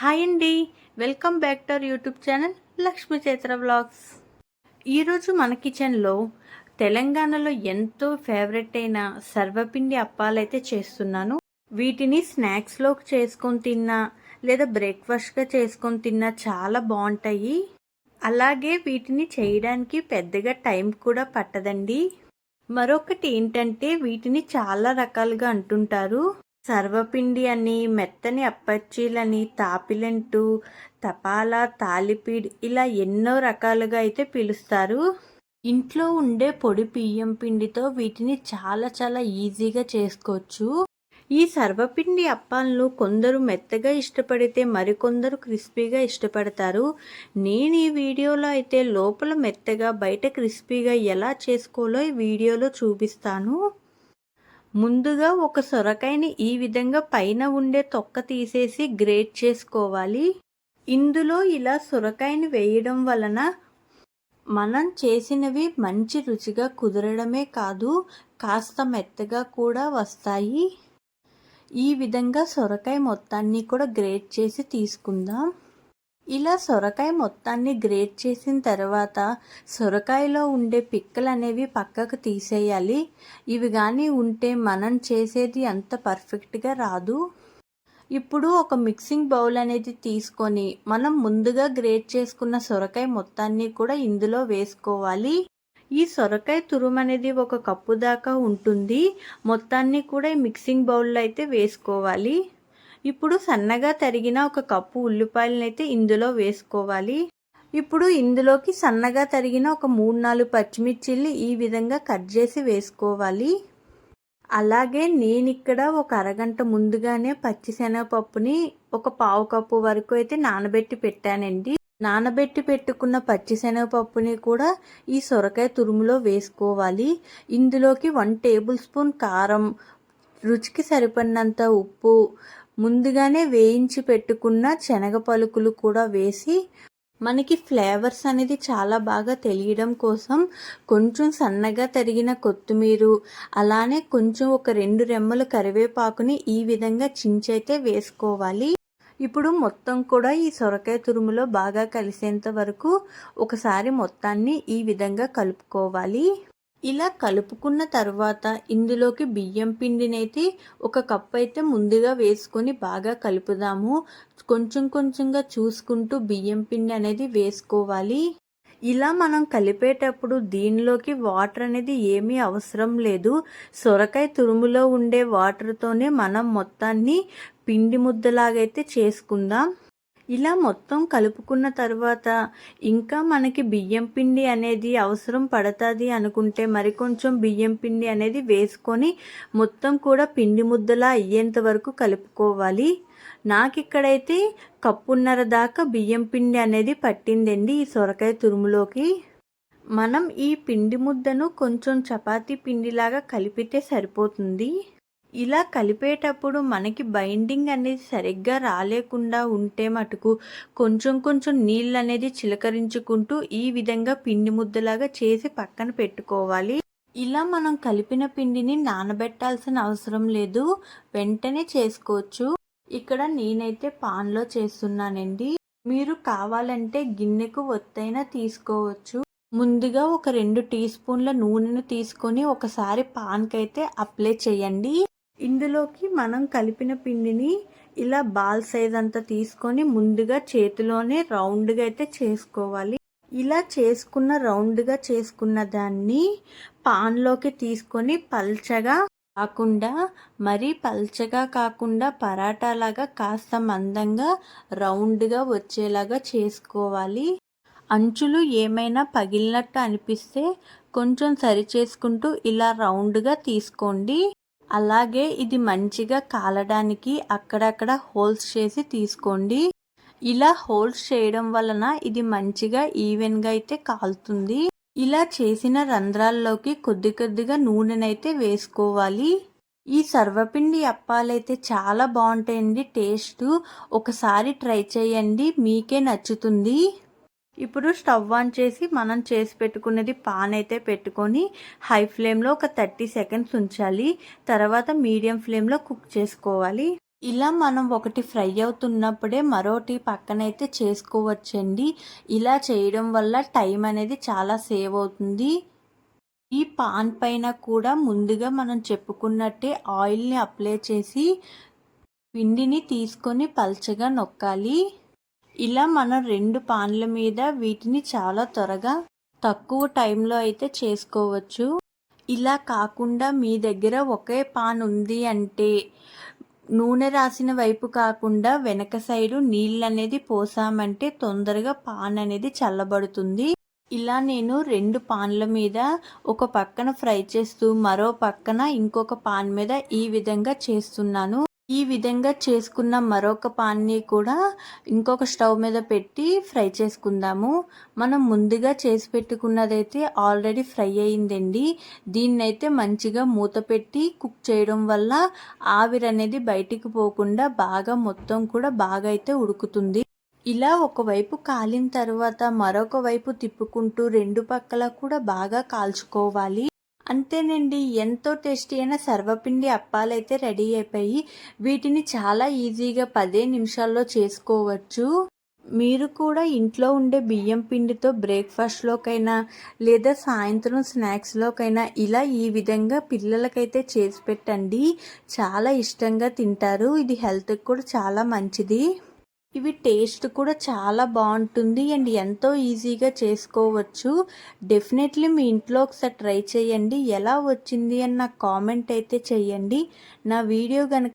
Hi అండి, welcome back to our YouTube channel Lakshmi Chaitra vlogs. ఈరోజు మన కిచెన్లో తెలంగాణలో ఎంతో ఫేవరెట్ అయిన సర్వపిండి అప్పాలైతే చేస్తున్నాను. వీటిని స్నాక్స్లోకి చేసుకొని తిన్నా లేదా బ్రేక్ఫాస్ట్గా చేసుకొని తిన్నా చాలా బాగుంటాయి. అలాగే వీటిని చేయడానికి పెద్దగా టైం కూడా పట్టదండి. మరొకటి ఏంటంటే వీటిని చాలా రకాలుగా అంటుంటారు. సర్వపిండి అని, మెత్తని అప్పచ్చీలని, తాపిలంటూ, తపాలా, తాలిపీడ్ ఇలా ఎన్నో రకాలుగా అయితే పిలుస్తారు. ఇంట్లో ఉండే పొడి బియ్యం పిండితో వీటిని చాలా చాలా ఈజీగా చేసుకోవచ్చు. ఈ సర్వపిండి అప్పాలను కొందరు మెత్తగా ఇష్టపడితే మరికొందరు క్రిస్పీగా ఇష్టపడతారు. నేను ఈ వీడియోలో అయితే లోపల మెత్తగా బయట క్రిస్పీగా ఎలా చేసుకోవాలో ఈ వీడియోలో చూపిస్తాను. ముందుగా ఒక సొరకాయని ఈ విధంగా పైన ఉండే తొక్క తీసేసి గ్రేట్ చేసుకోవాలి. ఇందులో ఇలా సొరకాయని వేయడం వలన మనం చేసినవి మంచి రుచిగా కుదరడమే కాదు, కాస్త మెత్తగా కూడా వస్తాయి. ఈ విధంగా సొరకాయ మొత్తాన్ని కూడా గ్రేట్ చేసి తీసుకుందాం. ఇలా సొరకాయ మొత్తాన్ని గ్రేట్ చేసిన తర్వాత సొరకాయలో ఉండే పిక్కలు అనేవి పక్కకు తీసేయాలి. ఇవి కానీ ఉంటే మనం చేసేది అంత పర్ఫెక్ట్గా రాదు. ఇప్పుడు ఒక మిక్సింగ్ బౌల్ అనేది తీసుకొని మనం ముందుగా గ్రేట్ చేసుకున్న సొరకాయ మొత్తాన్ని కూడా ఇందులో వేసుకోవాలి. ఈ సొరకాయ తురుము అనేది 1 కప్పు దాకా ఉంటుంది. మొత్తాన్ని కూడా ఈ మిక్సింగ్ బౌల్లో అయితే వేసుకోవాలి. ఇప్పుడు సన్నగా తరిగిన 1 కప్పు ఉల్లిపాయలను అయితే ఇందులో వేసుకోవాలి. ఇప్పుడు ఇందులోకి సన్నగా తరిగిన ఒక 3-4 పచ్చిమిర్చిల్ని ఈ విధంగా కట్ చేసి వేసుకోవాలి. అలాగే నేను ఇక్కడ ఒక అరగంట ముందుగానే పచ్చిశనగపప్పుని 1/4 కప్పు వరకు అయితే నానబెట్టి పెట్టానండి. నానబెట్టి పెట్టుకున్న పచ్చిశనగపప్పుని కూడా ఈ సొరకాయ తురుములో వేసుకోవాలి. ఇందులోకి 1 టేబుల్ స్పూన్ కారం, రుచికి సరిపడినంత ఉప్పు, ముందుగానే వేయించి పెట్టుకున్న శనగ పలుకులు కూడా వేసి మనకి ఫ్లేవర్స్ అనేది చాలా బాగా తెలియడం కోసం కొంచెం సన్నగా తరిగిన కొత్తిమీర, అలానే కొంచెం ఒక 2 రెమ్మలు కరివేపాకుని ఈ విధంగా చించైతే వేసుకోవాలి. ఇప్పుడు మొత్తం కూడా ఈ సొరకాయ తురుములో బాగా కలిసేంత వరకు ఒకసారి మొత్తాన్ని ఈ విధంగా కలుపుకోవాలి. ఇలా కలుపుకున్న తర్వాత ఇందులోకి బియ్యం పిండినైతే 1 కప్పు అయితే ముందుగా వేసుకొని బాగా కలుపుదాము. కొంచెం కొంచెంగా చూసుకుంటూ బియ్యం పిండి అనేది వేసుకోవాలి. ఇలా మనం కలిపేటప్పుడు దీనిలోకి వాటర్ అనేది ఏమీ అవసరం లేదు. సొరకాయ తురుములో ఉండే వాటర్తోనే మనం మొత్తాన్ని పిండి ముద్దలాగైతే చేసుకుందాం. ఇలా మొత్తం కలుపుకున్న తర్వాత ఇంకా మనకి బియ్యం పిండి అనేది అవసరం పడుతుంది అనుకుంటే మరికొంచెం బియ్యం పిండి అనేది వేసుకొని మొత్తం కూడా పిండి ముద్దలా అయ్యేంత వరకు కలుపుకోవాలి. నాకు ఇక్కడైతే 1.5 కప్పు దాకా బియ్యం పిండి అనేది పట్టిందండి ఈ సొరకాయ తురుములోకి. మనం ఈ పిండి ముద్దను కొంచెం చపాతీ పిండిలాగా కలిపితే సరిపోతుంది. ఇలా కలిపేటప్పుడు మనకి బైండింగ్ అనేది సరిగ్గా రాలేకుండా ఉంటే మటుకు కొంచెం కొంచెం నీళ్ళు అనేది చిలకరించుకుంటూ ఈ విధంగా పిండి ముద్దలాగా చేసి పక్కన పెట్టుకోవాలి. ఇలా మనం కలిపిన పిండిని నానబెట్టాల్సిన అవసరం లేదు, వెంటనే చేసుకోవచ్చు. ఇక్కడ నేనైతే పాన్లో చేస్తున్నానండి. మీరు కావాలంటే గిన్నెకు ఒత్తైనా తీసుకోవచ్చు. ముందుగా ఒక 2 టీ స్పూన్ల నూనెను తీసుకొని ఒకసారి పాన్కైతే అప్లై చేయండి. ఇందులోకి మనం కలిపిన పిండిని ఇలా బాల్ సైజ్ అంతా తీసుకొని ముందుగా చేతిలోనే రౌండ్గా అయితే చేసుకోవాలి. ఇలా రౌండ్గా చేసుకున్న దాన్ని పాన్లోకి తీసుకొని పల్చగా కాకుండా మరీ పల్చగా కాకుండా పరాటాలాగా కాస్త మందంగా రౌండ్గా వచ్చేలాగా చేసుకోవాలి. అంచులు ఏమైనా పగిలినట్టు అనిపిస్తే కొంచెం సరి చేసుకుంటూ ఇలా రౌండ్గా తీసుకోండి. అలాగే ఇది మంచిగా కాలడానికి అక్కడక్కడ హోల్స్ చేసి తీసుకోండి. ఇలా హోల్స్ చేయడం వలన ఇది మంచిగా ఈవెన్గా అయితే కాలుతుంది. ఇలా చేసిన రంధ్రాల్లోకి కొద్ది కొద్దిగా నూనెనైతే వేసుకోవాలి. ఈ సర్వపిండి అప్పాలైతే చాలా బాగుంటాయండి. టేస్ట్ ఒకసారి ట్రై చేయండి, మీకే నచ్చుతుంది. ఇప్పుడు స్టవ్ ఆన్ చేసి మనం చేసి పెట్టుకున్నది పాన్ అయితే పెట్టుకొని హై ఫ్లేమ్లో ఒక 30 సెకండ్స్ ఉంచాలి. తర్వాత మీడియం ఫ్లేమ్లో కుక్ చేసుకోవాలి. ఇలా మనం ఒకటి ఫ్రై అవుతున్నప్పుడే మరోటి పక్కనైతే చేసుకోవచ్చండి. ఇలా చేయడం వల్ల టైం అనేది చాలా సేవ్ అవుతుంది. ఈ పాన్ పైన కూడా ముందుగా మనం చెప్పుకున్నట్టే ఆయిల్ని అప్లై చేసి పిండిని తీసుకొని పల్చగా నొక్కాలి. ఇలా మనం 2 పాన్ల మీద వీటిని చాలా త్వరగా తక్కువ టైంలో అయితే చేసుకోవచ్చు. ఇలా కాకుండా మీ దగ్గర ఒకే పాన్ ఉంది అంటే నూనె రాసిన వైపు కాకుండా వెనక సైడు నీళ్ళనేది పోసామంటే తొందరగా పాన్ అనేది చల్లబడుతుంది. ఇలా నేను 2 పాన్ల మీద ఒక పక్కన ఫ్రై చేస్తూ మరో పక్కన ఇంకొక పాన్ మీద ఈ విధంగా చేస్తున్నాను. ఈ విధంగా చేసుకున్న మరొక పాన్ని కూడా ఇంకొక స్టవ్ మీద పెట్టి ఫ్రై చేసుకుందాము. మనం ముందుగా చేసి పెట్టుకున్నదైతే ఆల్రెడీ ఫ్రై అయిందండి. దీన్నైతే మంచిగా మూత పెట్టి కుక్ చేయడం వల్ల ఆవిరి అనేది బయటికి పోకుండా బాగా మొత్తం కూడా బాగా అయితే ఉడుకుతుంది. ఇలా ఒకవైపు కాలిన తర్వాత మరొక వైపు తిప్పుకుంటూ 2 పక్కల కూడా బాగా కాల్చుకోవాలి. అంతేనండి, ఎంతో టేస్టీ అయిన సర్వపిండి అప్పాలైతే రెడీ అయిపోయి వీటిని చాలా ఈజీగా 10 నిమిషాల్లో చేసుకోవచ్చు. మీరు కూడా ఇంట్లో ఉండే బియ్యం పిండితో బ్రేక్ఫాస్ట్లోకైనా లేదా సాయంత్రం స్నాక్స్లోకైనా ఇలా ఈ విధంగా పిల్లలకైతే చేసి పెట్టండి. చాలా ఇష్టంగా తింటారు. ఇది హెల్త్కి కూడా చాలా మంచిది. ఇవి టేస్ట్ కూడా చాలా బాగుంటుంది అండ్ ఎంతో ఈజీగా చేసుకోవచ్చు. డెఫినెట్లీ మీ ఇంట్లో ఒకసారి ట్రై చేయండి. ఎలా వచ్చింది అని నాకు కామెంట్ అయితే చేయండి. నా వీడియో కనుక